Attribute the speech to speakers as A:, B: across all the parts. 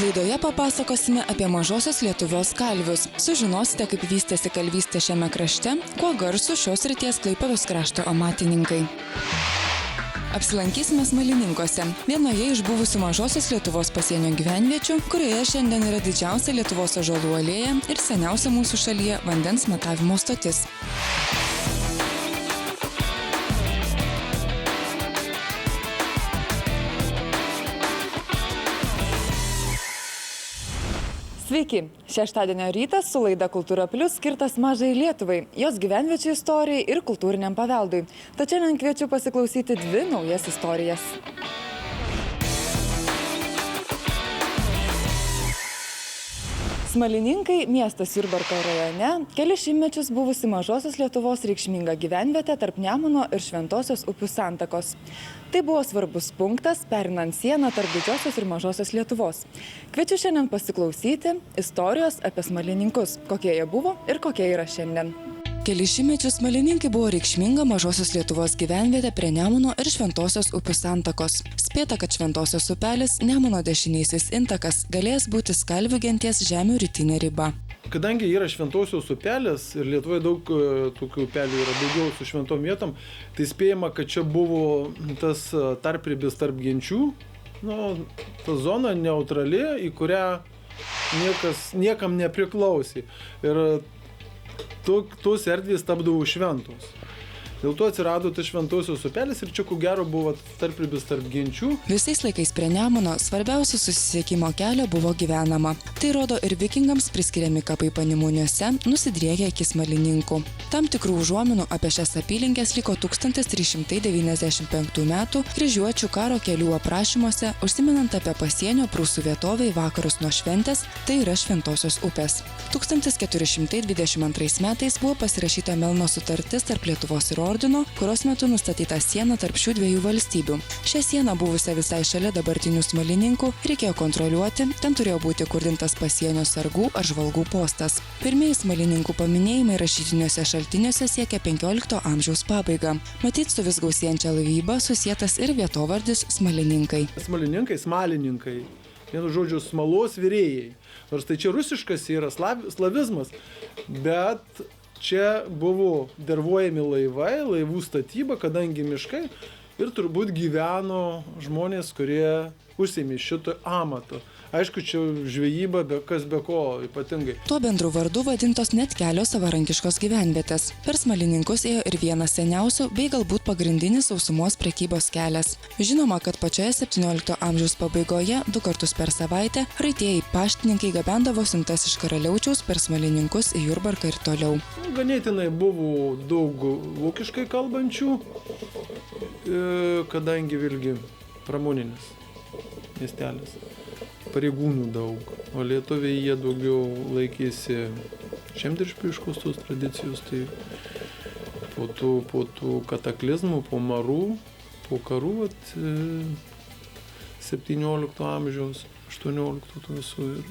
A: Laidoje papasakosime apie mažosios Lietuvos kalvius. Sužinosite, kaip vystėsi kalvystė šiame krašte, kuo garsų šios srities Klaipėdos krašto amatininkai. Apsilankysime Smalininkuose, vienoje iš buvusių mažosios Lietuvos pasienio gyvenviečių, kurioje šiandien yra didžiausia Lietuvos ąžuolų alėja ir seniausia mūsų šalyje vandens matavimo stotis. Sveiki! Šeštadienio rytas su laida Kultūra Plius skirtas mažai Lietuvai, jos gyvenviečių istorijai ir kultūriniam paveldui. Tačiau šiandien kviečiu pasiklausyti dvi naujas istorijas. Smalininkai, miestas Jurbarko rajone, kelis šimtmečius buvusi mažosios Lietuvos reikšminga gyvenvietė tarp Nemuno ir Šventosios upių santakos. Tai buvo svarbus punktas, perinant sieną tarp didžiosios ir mažosios Lietuvos. Kviečiu šiandien pasiklausyti istorijos apie smalininkus, kokie jie buvo ir kokie yra šiandien. Kelis šimtmečius Smalininkai buvo reikšminga mažosios Lietuvos gyvenvietė prie Nemuno ir Šventosios upių santakos. Spėta, kad Šventosios upelis, Nemuno dešinysis intakas, galės būti skalvių genties žemių rytinė riba.
B: Kadangi yra Šventosios upelis ir Lietuvoje daug tokių upelių yra daugiau su šventom vietom, tai spėjama, kad čia buvo tas tarpribis tarp genčių, ta zona neutrali, į kurią niekam nepriklausė. Ir tos erdvės tapdavo šventos. Dėl to atsirado tas Šventosios upelis ir čia ko gero buvo tarpribis tarp genčių.
A: Visais laikais prie Nemuno svarbiausių susisiekimo kelio buvo gyvenama. Tai rodo ir vikingams priskiriami kapai Panemuniuose, nusidriekę iki Smalininkų. Tam tikrų užuominų apie šias apylinkes liko 1395 metų kryžiuočių karo kelių aprašymuose, užsimenant apie pasienio prūsų vietovę į vakarus nuo Šventės, tai yra Šventosios upės. 1422 metais buvo pasirašyta Melno sutartis tarp Lietuvos ir ordino, kurios metu nustatyta siena tarp šių dviejų valstybių. Šią sieną buvusią visai šalia dabartinių Smalininkų reikėjo kontroliuoti, ten turėjo būti kurdintas pasienio sargų ar žvalgų postas. Pirmieji Smalininkų paminėjimai rašytiniuose šaltiniuose siekia 15 amžiaus pabaigą. Matyt, su vis gausėjančia laivyba susietas ir vietovardis Smalininkai.
B: Smalininkai. Vienu žodžiu, smalos virėjai. Nors tai čia rusiškas yra slavizmas, bet čia buvo dervuojami laivai, laivų statyba, kadangi miškai ir turbūt gyveno žmonės, kurie užsiėmė šito amato. Aišku, čia žvejyba, kas be ko ypatingai.
A: Tuo bendru vardu vadintos net kelios savarankiškos gyvenvietės. Per Smalininkus ėjo ir vienas seniausių bei galbūt pagrindinis sausumos prekybos kelias. Žinoma, kad pačioje 17 amžiaus pabaigoje 2 kartus per savaitę raitieji paštininkai gabendavo siuntas iš Karaliaučiaus per Smalininkus į Jurbarką ir toliau.
B: Ganėtinai buvo daug vokiškai kalbančių, kadangi vėlgi pramoninis miestelis. Pareigūnų daug, o lietuviai jie daugiau laikėsi žemdirbiškos tos tradicijos, tai po tų kataklizmų, po marų, po karų, 17 amžiaus, 18 visų ir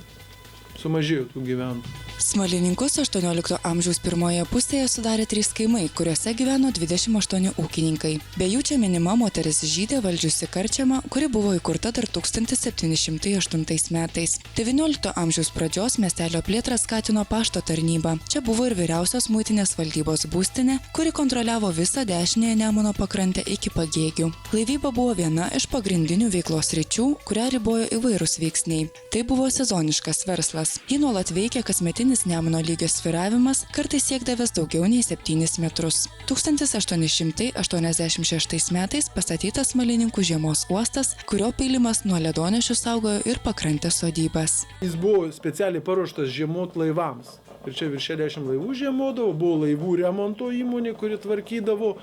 B: sumažėjo tų gyventojų.
A: Smalininkus 18 amžiaus pirmoje pusėje sudarė 3 kaimai, kuriuose gyveno 28 ūkininkai. Be jų čia minima moteris žydė valdžiusi Karčiamą, kuri buvo įkurta dar 1708 metais. 19 amžiaus pradžios miestelio plėtrą skatino pašto tarnyba. Čia buvo ir vyriausios muitinės valdybos būstinė, kuri kontroliavo visą dešinėje Nemuno pakrantę iki Pagėgių. Laivyba buvo viena iš pagrindinių veiklos sričių, kurią ribojo įvairūs veiksniai. Tai buvo sezoniškas verslas. Jį nuolat veikė kasmetinis Nemuno lygio svyravimas, kartais siekdavęs daugiau nei 7 metrus. 1886 metais pastatytas Smalininkų žiemos uostas, kurio pylimas nuo ledonešių saugojo ir pakrantės sodybas.
B: Jis buvo specialiai paruoštas žiemot laivams. Ir čia virš 60 laivų žiemodavo, buvo laivų remonto įmonė, kuri tvarkydavo.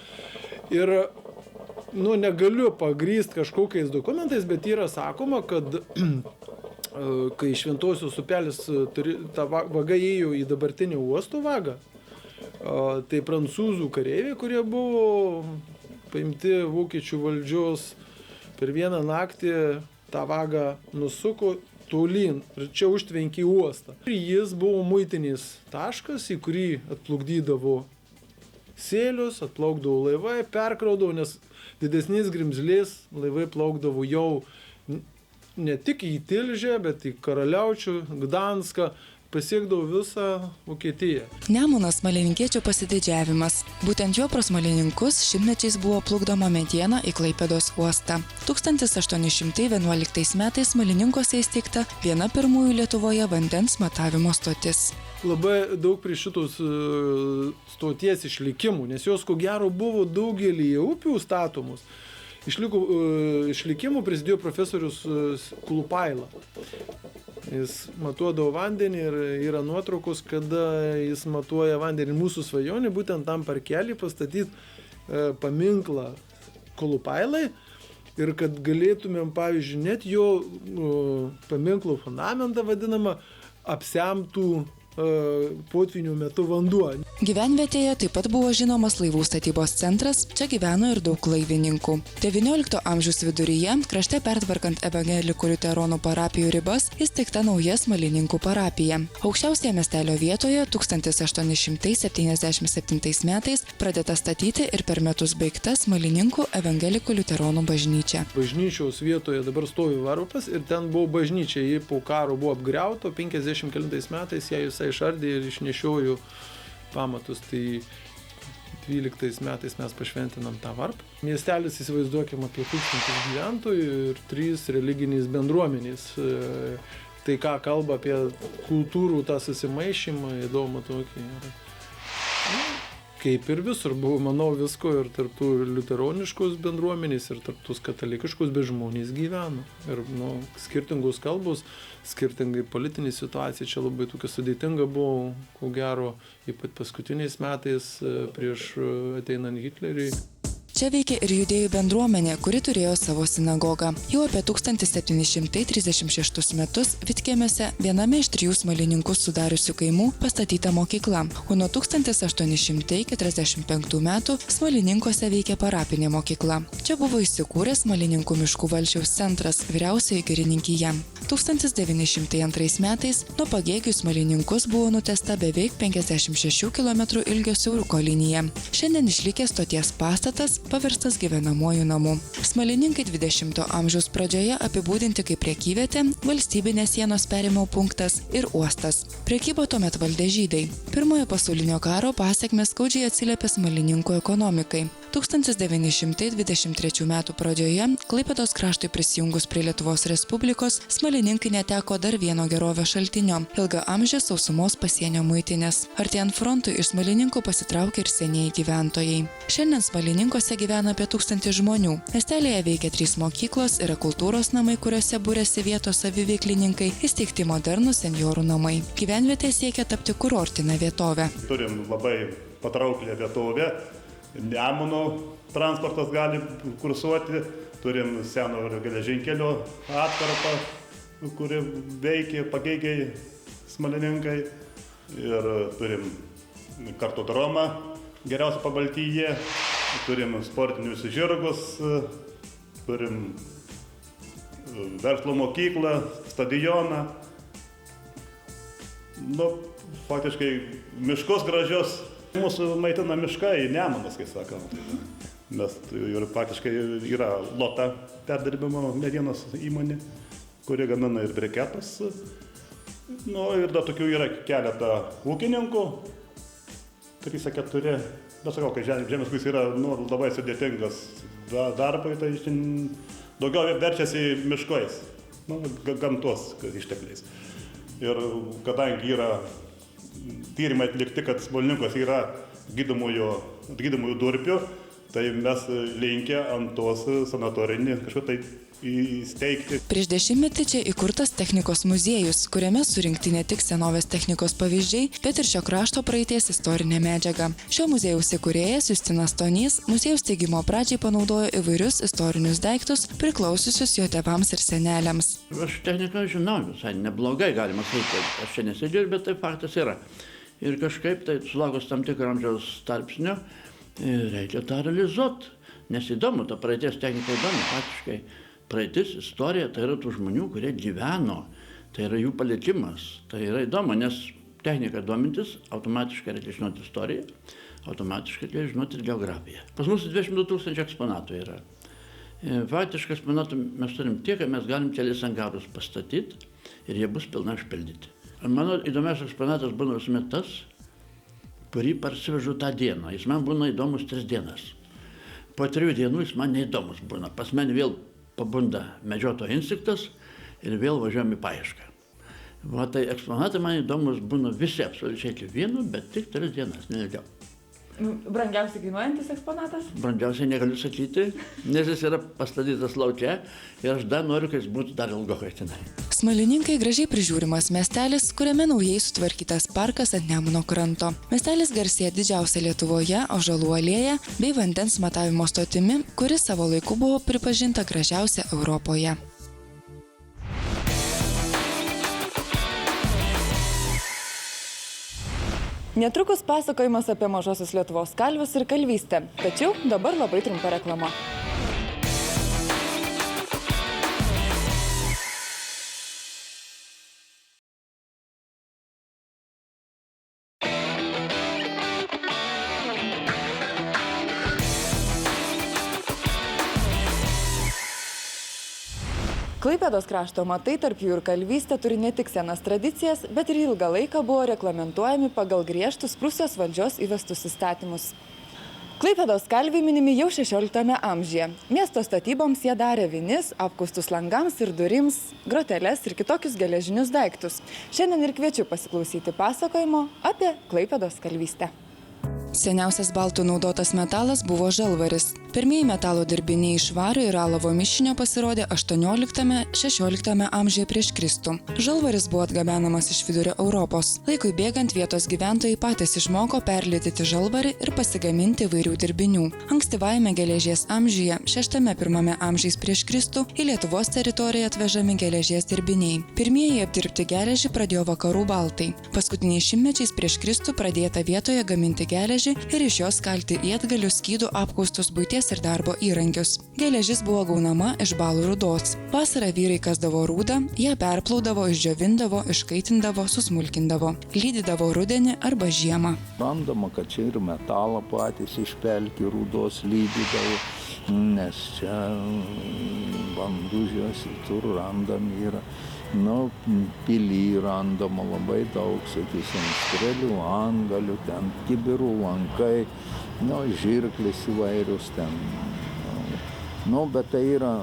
B: Ir negaliu pagrįsti kažkokiais dokumentais, bet yra sakoma, kad kai Šventosios upelis ta vaga ėjo į dabartinį uosto vagą, tai prancūzų kareiviai, kurie buvo paimti vokiečių valdžios, per vieną naktį tą vagą nusuko tolyn ir čia užtvenkė uostą. Ir jis buvo muitinės taškas, į kurį atplukdydavo sėlius, atplaukdavo laivai, perkraudavo, nes didesnės grimzlės laivai plaukdavo jau ne tik į Tilžę, bet į Karaliaučių, Gdanską, pasiekdavo visą Vokietiją.
A: Nemunas smalininkiečių pasididžiavimas. Būtent juo pro smalininkus šimtmečiais buvo plukdoma mediena į Klaipėdos uostą. 1811 metais Smalininkuose įsteigta viena pirmųjų Lietuvoje vandens matavimo stotis.
B: Labai daug prie šitos stoties išlikimų, nes jos ko gero buvo daugelį upių statomos. Išlikimų prisidėjo profesorius Kulupaila. Jis matuodavo vandenį ir yra nuotraukos, kada jis matuoja vandenį. Mūsų svajonė būtent tam parkelį pastatyti paminklą Kulupailai ir kad galėtumėm, pavyzdžiui, net jo paminklo fundamentą vadinamą apsemtų potvinių metu vanduo.
A: Gyvenvietėje taip pat buvo žinomas laivų statybos centras, čia gyveno ir daug laivininkų. XIX amžiaus viduryje, krašte pertvarkant evangelikų liuteronų parapijų ribas, įsteigta nauja Smalininkų parapija. Aukščiausioje miestelio vietoje 1877 metais pradėta statyti ir per metus baigta Smalininkų evangelikų liuteronų bažnyčia.
B: Bažnyčios vietoje dabar stovi varpas ir ten buvo bažnyčia, ji po karo buvo apgriauta, 50 metais ją visai išardė ir išnešiojo pamatus, tai 12 metais mes pašventinam tą varpą. Miestelis, įsivaizduokim, apie 1000 gyventojų ir 3 religinės bendruomenės. Tai ką kalba apie kultūrų tą susimaišymą, įdomu tokį. Kaip ir visur buvo, manau, visko ir tarptų liuteroniškos bendruomenės, ir tarptų katalikiškos, bet žmonės gyveno. Ir skirtingos kalbos, skirtingai politinė situacija, čia labai tokia sudėtinga buvo, ko gero, ypač paskutiniais metais prieš ateinant Hitleriui.
A: Čia veikė ir judėjų bendruomenė, kuri turėjo savo sinagogą. Jau apie 1736 metus Vitkėmiuose viename iš 3 Smalininkų sudariusių kaimų pastatyta mokykla, o nuo 1845 metų Smalininkuose veikė parapinė mokykla. Čia buvo įsikūręs Smalininkų miškų valsčiaus centras, vyriausioji girininkija. 1902 metais nuo Pagėgių Smalininkus buvo nutiesta beveik 56 km ilgio siauruko linija. Šiandien išlikęs stoties pastatas paverstas gyvenamuoju namu. Smalininkai 20 amžiaus pradžioje apibūdinti kaip prekyvietė, valstybinės sienos perėmimo punktas ir uostas. Prekybą tuomet valdė žydai. Pirmojo pasaulinio karo pasekmės skaudžiai atsiliepė Smalininkų ekonomikai. 1923 m. pradžioje Klaipėdos kraštui prisijungus prie Lietuvos Respublikos, Smalininkai neteko dar vieno gerovės šaltinio – ilgaamžės sausumos pasienio muitinės. Artėjant frontui iš Smalininkų pasitraukė ir senieji gyventojai. Šiandien Smalininkuose gyvena apie 1000 žmonių. Miestelėje veikia 3 mokyklos, yra kultūros namai, kuriuose būrėsi vietos saviveiklininkai, įsteigti modernūs senjorų namai. Gyvenvietė siekia tapti kurortinę vietovę.
C: Turim labai patrauklę vietovę. Nemuno transportas gali kursuoti, turim seno geležinkelio atkarpą, kuri veikia Pagėgiai Smalininkai, ir turim kartodromą geriausią Pabaltyje, turim sportinius žirgus, turim verslo mokyklą, stadioną. Faktiškai miškus gražios. Mūsų maitina miškai, Nemunas, kaip sakant. Mes ir faktiškai yra Lota perdirbimo medienos įmonė, kuri gamina ir briketus. Ir dar tokių yra keletą ūkininkų, 3-4. Sakau, kai žemės ūkis yra labai sudėtingas darbai, tai daugiau verčiasi miškais, gamtos ištekliais. Ir kadangi yra tyrimai atlikti, kad Smalininkuose yra gydomųjų durpių, tai mes linkę ant tos sanatorinį kažką tai įsteigti.
A: Prieš 10-metį čia įkurtas technikos muziejus, kuriame surinkti ne tik senovės technikos pavyzdžiai, bet ir šio krašto praeities istorinė medžiaga. Šio muziejaus įkūrėjas Justinas Stonys muziejaus steigimo pradžiai panaudojo įvairius istorinius daiktus, priklausiusius jo tėvams ir seneliams.
D: Aš techniką žinau visai neblogai, galima sakyti, aš čia nesėdžiu, bet tai faktas yra. Ir kažkaip tai sulaukus tam tikrą amžiaus tarpsnio, reikia tą realizuoti. Nes įdomu, ta praeities technika įdomu, faktiškai. Praeitis, istorija, tai yra tų žmonių, kurie gyveno, tai yra jų palikimas. Tai yra įdomu, nes technika domintis, automatiškai reikia žinoti istoriją, automatiškai reikia žinoti ir geografiją. Pas mus 22 000 eksponatų yra. Faktiškai eksponatų mes turim tiek, kad mes galim kelis angarus pastatyti ir jie bus pilnai užpildyti. Mano įdomiausias eksponatas būna visuomet tas, kurį parsivežu tą dieną. Jis man būna įdomus 3 dienas. Po 3 dienų jis man neįdomus būna. Pas mane vėl pabunda medžiotojo instinktas ir vėl važiuojam į paiešką. Va, tai eksponatai man įdomus būna visi absoliučiai kiekvienu, bet tik 3 dienas, neilgiau.
A: Brangiausiai kainuojantis eksponatas?
D: Brangiausiai negaliu sakyti, nes jis yra pastatytas lauke ir aš dar noriu, kad jis būtų dar ilgokai tenai.
A: Smalininkai gražiai prižiūrimas miestelis, kuriame naujai sutvarkytas parkas ant Nemuno kranto. Miestelis garsėja didžiausia Lietuvoje ąžuolų alėja bei vandens matavimo stotimi, kuri savo laiku buvo pripažinta gražiausia Europoje. Netrukus pasakojimas apie mažosios Lietuvos kalvius ir kalvystę, tačiau dabar labai trumpa reklama. Klaipėdos krašto amatai, tarp jų ir kalvystė, turi ne tik senas tradicijas, bet ir ilgą laiką buvo reglamentuojami pagal griežtus Prūsijos valdžios įvestus įstatymus. Klaipėdos kalviai minimi jau 16 amžiuje. Miesto statyboms jie darė vinis, apkaustus langams ir durims, groteles ir kitokius geležinius daiktus. Šiandien ir kviečiu pasiklausyti pasakojimo apie Klaipėdos kalvystę. Seniausias baltų naudotas metalas buvo žalvaris. Pirmieji metalo dirbiniai iš vario ir alavo mišinio pasirodė 18–16 amžiuje prieš Kristų. Žalvaris buvo atgabenamas iš vidurio Europos. Laikui bėgant vietos gyventojai patys išmoko perlydyti žalvarį ir pasigaminti įvairių dirbinių. Ankstyvajame geležies amžiuje, 6–1 amžiais prieš Kristų, į Lietuvos teritoriją atvežami geležies dirbiniai. Pirmieji apdirbti geležį pradėjo vakarų baltai. Paskutiniais šimtmečiais prieš Kristų pradėta vietoje gaminti geležį ir iš jos kalti į atgalius skydų apkaustus buities ir darbo įrankius. Geležis buvo gaunama iš balų rūdos. Vasarą vyrai kasdavo rūdą, ją perplaudavo, išdžiovindavo, iškaitindavo, susmulkindavo. Lydydavo rudenį arba žiemą.
E: Randama, kad čia ir metalą patys iš pelkių rūdos lydydavo, nes čia bandužiuose tur randami yra. Pily randama labai daug, sakysim, strėlių, antgalių, ten kibirų lankai, žirklis įvairius ten. Bet tai yra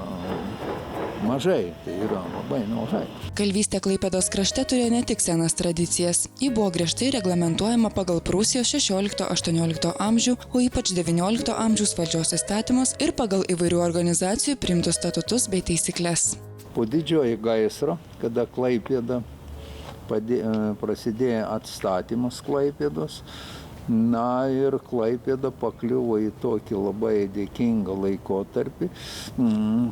E: mažai, tai yra labai mažai.
A: Kalvystė Klaipėdos krašte turėjo ne tik senas tradicijas. Ji buvo griežtai reglamentuojama pagal Prūsijos 16–18 amžių, o ypač 19 amžiaus valdžios įstatymus ir pagal įvairių organizacijų priimtus statutus bei taisyklės.
E: Po didžiojo gaisro, kada Klaipėda prasidėjo atstatymas Klaipėdos, ir Klaipėda pakliuvo į tokį labai dėkingą laikotarpį,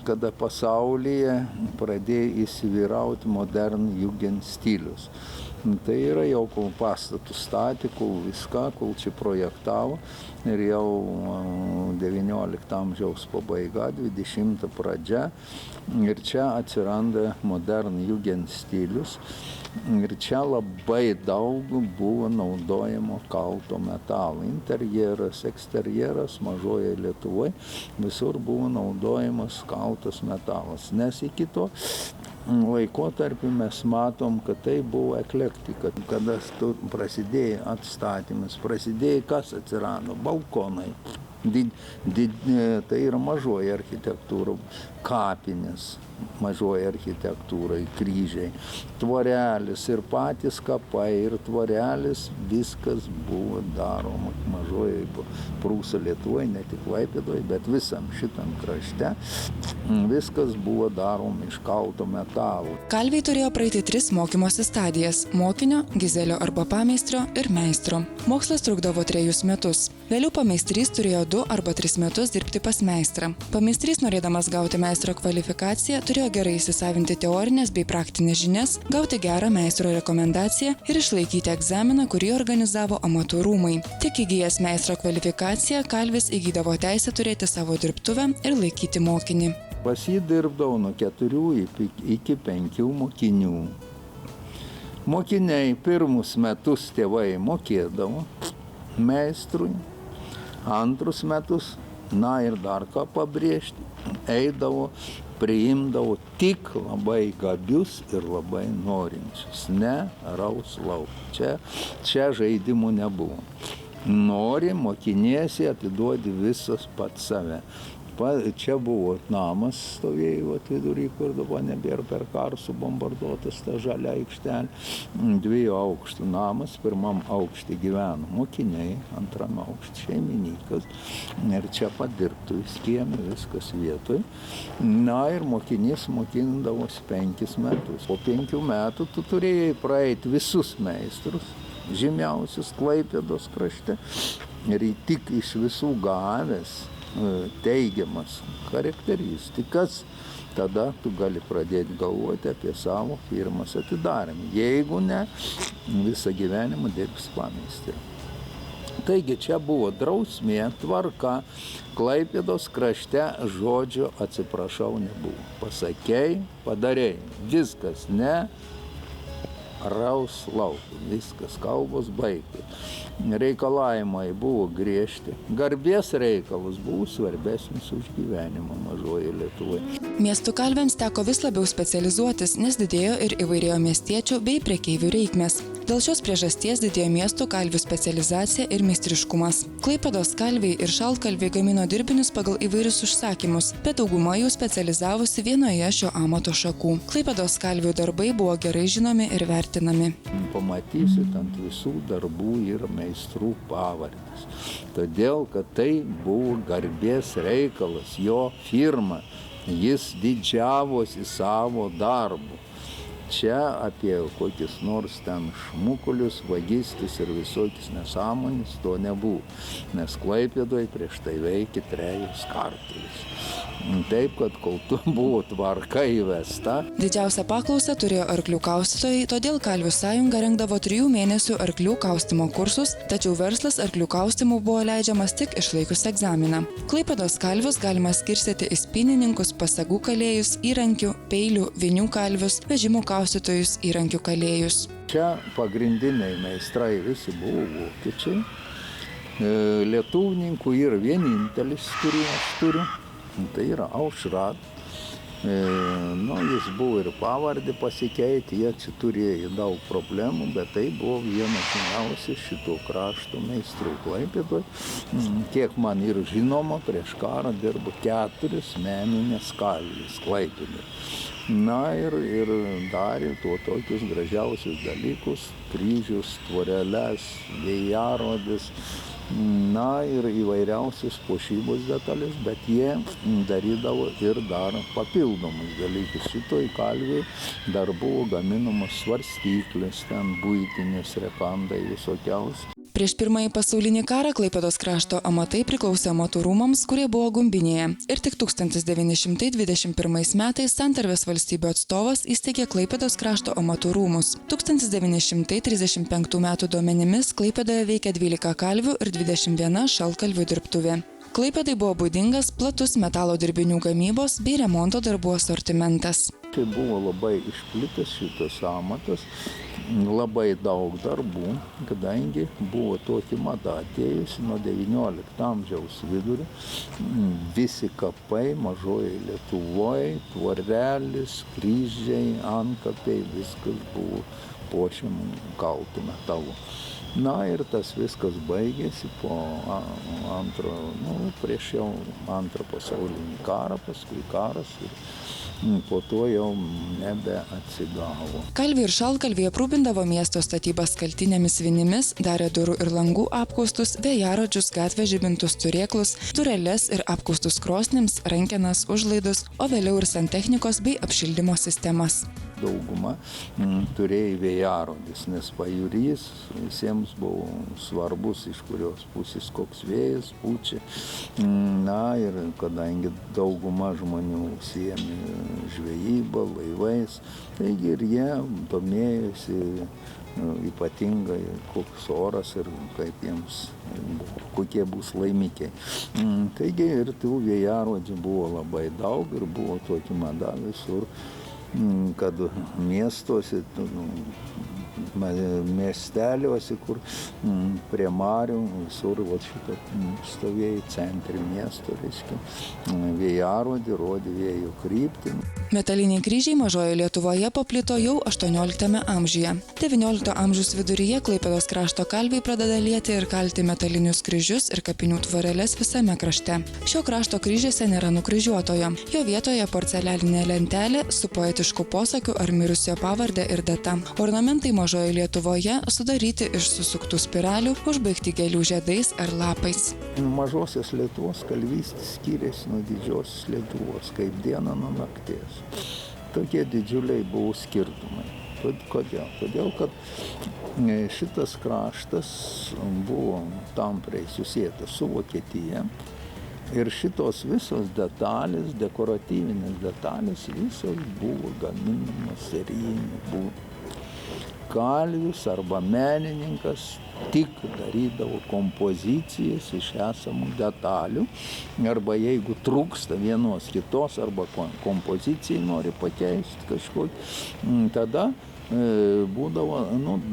E: kada pasaulyje pradėjo įsivyrauti modern jugend stilius. Tai yra jau kol pastatų statė, kol viską, kol čia projektavo ir jau 19 amžiaus pabaiga, 20 pradžia ir čia atsiranda modern jugend stilius ir čia labai daug buvo naudojama kalto metalo. Interjeras, eksterjeras mažoje Lietuvoje visur buvo naudojamas kaltas metalas, nes iki to laikotarpį mes matom, kad tai buvo eklektika. Kada prasidėjo atstatymas, prasidėjo kas atsirado? Balkonai. Tai yra mažoji architektūra, kapinės, mažoji architektūra, kryžiai, tvorelis ir patys kapai ir tvorelis, viskas buvo daroma mažoji Prūsų Lietuvoje, ne tik Klaipėdoje, bet visam šitam krašte viskas buvo daroma iš kalto metalo.
A: Kalviai turėjo praeiti 3 mokymosi stadijas – mokinio, gizelio arba pameistrio ir meistro. Mokslas trukdavo 3 metus. Vėliau pameistrys turėjo 2 arba 3 metus dirbti pas meistrą. Pameistrys, norėdamas gauti meistro kvalifikaciją, turėjo gerai įsisavinti teorinės bei praktinės žinias, gauti gerą meistro rekomendaciją ir išlaikyti egzaminą, kurį organizavo amatų rūmai. Tik įgijęs meistro kvalifikaciją, kalvis įgydavo teisę turėti savo dirbtuvę ir laikyti mokinį.
E: Pas jį dirbdavo nuo 4 iki 5 mokinių. Mokiniai pirmus metus tėvai mokėdavo meistrui, antrus metus, ir dar ką pabrėžti, eidavo, priimdavo tik labai gabius ir labai norinčius, ne raus lauk. Čia žaidimų nebuvo. Nori, mokiniesi, atiduodi visas pats save. Čia buvo namas, stovėjo vidury, kur dabar nebėra per karą subombarduotas ta žalia aikštelė. 2 aukštų namas, pirmam aukšte gyveno mokiniai, antram aukšte šeimininkas. Ir čia pat dirbtuvės kieme, viskas vietoj. Na ir mokinys mokindavosi 5 metus. Po 5 metų tu turėjai praeiti visus meistrus, žymiausius Klaipėdos krašte. Ir tik iš visų gavęs teigiamas charakteristikas, tada tu gali pradėti galvoti apie savo firmos atidarymą. Jeigu ne, visą gyvenimą dirbs pameistriu. Taigi čia buvo drausmė, tvarka. Klaipėdos krašte žodžio atsiprašau nebuvo. Pasakei, padarei. Viskas, ne raus lauk. Viskas, kalbos baigtos. Reikalavimai buvo griežti. Garbės reikalas buvo svarbesnis už gyvenimą mažoje Lietuvoje.
A: Miestų kalviams teko vis labiau specializuotis, nes didėjo ir įvairėjo miestiečių bei prekeivių reikmės. Dėl šios priežasties didėjo miestų kalvių specializacija ir meistriškumas. Klaipėdos kalviai ir šaltkalviai gamino dirbinius pagal įvairius užsakymus, bet dauguma jų specializavosi vienoje šio amato šakų. Klaipėdos kalvių darbai buvo gerai žinomi ir vertinami.
E: Pamatysit ant visų darbų ir meistrų pavardės. Todėl, kad tai buvo garbės reikalas, jo firma. Jis didžiavosi savo darbu. Čia apie kokius nors ten šmukulius, vagystis ir visokius nesąmonis to nebuvo. Nes Klaipėdoje prieš tai veikė 3 kartuvis. Taip, kad kol tu buvo tvarka įvesta.
A: Didžiausią paklausą turėjo arklių kaustytojai, todėl Kalvių sąjunga rengdavo 3 mėnesių arklių kaustymo kursus, tačiau verslas arklių kaustymų buvo leidžiamas tik išlaikius egzaminą. Klaipėdos kalvius galima skirstyti į spynininkus, pasagų kalėjus, įrankių, peilių, vinių kalvius, vežimų kaustytojus, įrankių kalėjus.
E: Čia pagrindiniai meistrai visi buvo vokiečiai. Lietuvininkų yra vienintelis, kurį aš turiu. Tai yra Aušrat. Jis buvo ir pavardį pasikeitė, jie čia turėjo daug problemų, bet tai buvo vienas žymiausių šito krašto meistrų Klaipėdoje. Kiek man ir žinoma, prieš karą dirbo 4 meninės kalvės Klaipėdoje. Ir darė tokius gražiausius dalykus, kryžius, tvoreles, vėjarodis. Ir įvairiausius puošybos detalės, bet jie darydavo ir dar papildomus dalykus. Šitoj kalviai dar buvo gaminamos svarstyklės, ten buitinės rekandai visokiausi.
A: Prieš Pirmąjį pasaulinį karą Klaipėdos krašto amatai priklausė amatų rūmams, kurie buvo Gumbinėje. Ir tik 1921 metais Santarvės valstybių atstovas įsteigė Klaipėdos krašto amatų rūmus. 1935 metų duomenimis Klaipėdoje veikė 12 kalvių ir 21 šaltkalvių dirbtuvė. Klaipėdai buvo būdingas platus metalo dirbinių gamybos bei remonto darbų asortimentas.
E: Tai buvo labai išplitęs šitas amatas, labai daug darbų, kadangi buvo tokia mada atėjusi nuo 19 amžiaus vidurio. Visi kapai mažoje Lietuvoje, tvorelis, kryžiai, antkapiai, viskas buvo puošiama kaltų metalu. Ir tas viskas baigėsi po prieš jau antrą pasaulinį karą, paskui karas ir po to jau nebeatsigavo.
A: Kalviai ir šaltkalviai aprūpindavo miesto statybas skaltinėmis vinimis, darė durų ir langų apkaustus, vėjarodžius, gatvės žibintus, turėklus, dureles ir apkaustus krosnims, rankenas, užlaidus, o vėliau ir santechnikos bei apšildymo sistemas.
E: Dauguma turėjo vėjarodis, nes pajūrys visiems buvo svarbus, iš kurios pusės koks vėjas pučia. Ir kadangi dauguma žmonių užsiėmė žvejybą, laivais, taigi ir jie domėjosi ypatingai koks oras ir kaip jiems, kokie bus laimikiai. Taigi ir tų vėjarodžių buvo labai daug ir buvo tokia mada visur, kad miestuose miesteliuose, kur prie marių, visur va šitą stovėjai centre miesto, reiškia, vėjarodį, rodė vėjo kryptį.
A: Metaliniai kryžiai Mažojoje Lietuvoje paplito jau 18 amžiuje. 19 amžiaus viduryje Klaipėdos krašto kalviai pradeda lieti ir kalti metalinius kryžius ir kapinių tvoreles visame krašte. Šio krašto kryžiuose nėra nukryžiuotojo. Jo vietoje porcelianinė lentelė su poetišku posakiu ar mirusiojo pavardė ir data. Ornamentai Mažojoje Lietuvoje sudaryti iš susuktų spiralių, užbaigti gėlių žiedais ar lapais.
E: Mažosios Lietuvos kalvystė skiriasi nuo didžiosios Lietuvos, kaip diena nuo nakties. Tokie didžiuliai buvo skirtumai. Kodėl? Todėl, kad šitas kraštas buvo tampriai susietas su Vokietija ir šitos visos detalės, dekoratyvinės detalės, visos buvo gaminamos serijiniu būdu. Kalvis arba menininkas tik darydavo kompozicijas iš esamų detalių, arba jeigu trūksta vienos kitos, arba kompozicijai nori pakeisti kažkokį, tada būdavo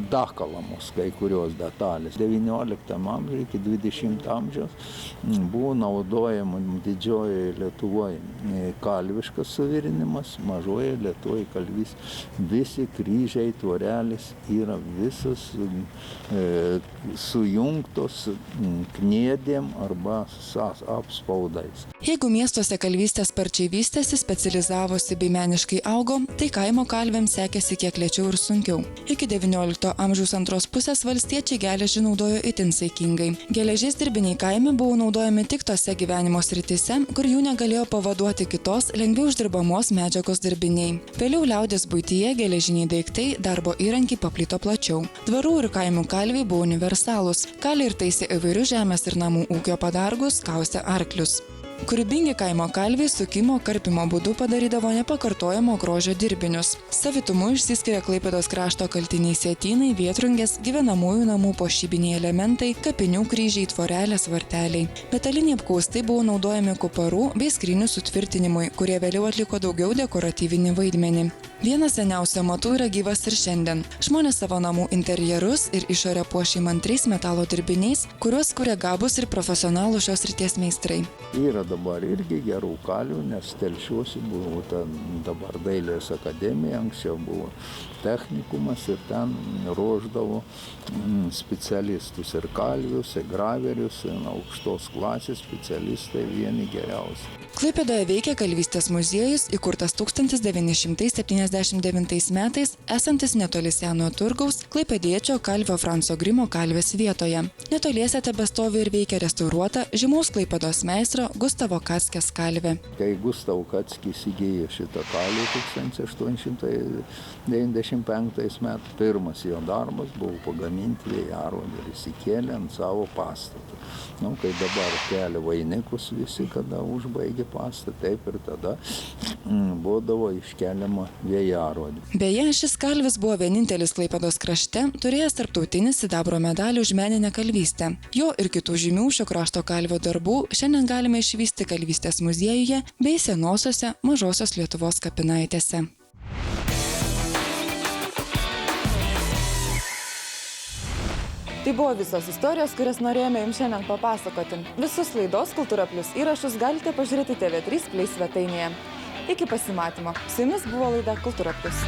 E: dakalamos kai kurios detalės. 19 amžiuje iki 20 amžiaus buvo naudojama didžiojoje Lietuvoje kalviškas suvirinimas, mažoje Lietuvoje kalvys. Visi kryžiai, tvorelės yra visos sujungtos kniedėm arba apspaudais.
A: Jeigu miestuose kalvystė sparčiai vystėsi, specializavosi bei meniškai augo, tai kaimo kalviams sekėsi kiek lėčiau ir sunkiau. Iki 19 amžiaus antros pusės valstiečiai geležį naudojo itin saikingai. Geležies dirbiniai kaime buvo naudojami tik tose gyvenimo srityse, kur jų negalėjo pavaduoti kitos, lengviau uždirbamos medžiagos dirbiniai. Vėliau liaudies buityje geležiniai daiktai, darbo įrankiai paplito plačiau. Dvarų ir kaimų kalviai buvo universalūs. Kaliai ir taisė įvairius žemės ir namų ūkio padargus, kaustė arklius. Kūrybingi kaimo kalviai sukimo karpimo būdu padarydavo nepakartojamo grožio dirbinius. Savitumu išsiskiria Klaipėdos krašto kaltiniai sietynai, vėtrungės, gyvenamųjų namų puošybiniai elementai, kapinių kryžiai, tvorelės, varteliai. Metaliniai apkaustai buvo naudojami kuparų bei skrynių sutvirtinimui, kurie vėliau atliko daugiau dekoratyvinį vaidmenį. Vienas seniausių amatų yra gyvas ir šiandien. Žmonės savo namų interjerus ir išorę puošia įmantriais metalo dirbiniais, kuriuos kuria gabūs ir profesionalūs šios srities meistrai.
E: Yra dabar irgi gerų kalvių, nes Telšiuose buvo dabar Dailės akademija, anksčiau buvo technikumas ir ten ruošdavo specialistus ir kalvius, ir graverius, ir aukštos klasės specialistai vieni geriausi.
A: Klaipėdoje veikia kalvystės muziejus, įkurtas 1979 metais, esantis netoli Senojo turgaus, klaipėdiečio Kalvio Franco Grimo kalvės vietoje. Netoliese tebestovi ir veikia restauruota žymaus Klaipėdos meistro Gustavo Kackės kalvė.
E: Kai Gustavo Kackis įgijo šitą kalvį 1895 metais, pirmas jo darbas buvo pagaminti vėjarodį ir įsikėlė ant savo pastato. Kai dabar kelia vainikus visi, kada užbaigia pastatą, taip ir tada būdavo iškeliama vėjarodį.
A: Beje, šis kalvis buvo vienintelis Klaipėdos krašte, turėjęs tarptautinį sidabro medalį už meninę kalvystę. Jo ir kitų žymių šio krašto kalvio darbų šiandien galime išvysti kalvystės muziejuje bei senosiose Mažosios Lietuvos kapinaitėse. Tai buvo visos istorijos, kurias norėjome jums šiandien papasakoti. Visus laidos Kultūra Plius įrašus galite pažiūrėti TV3 Play svetainėje. Iki pasimatymo. Su jumis buvo laida Kultūra Plius.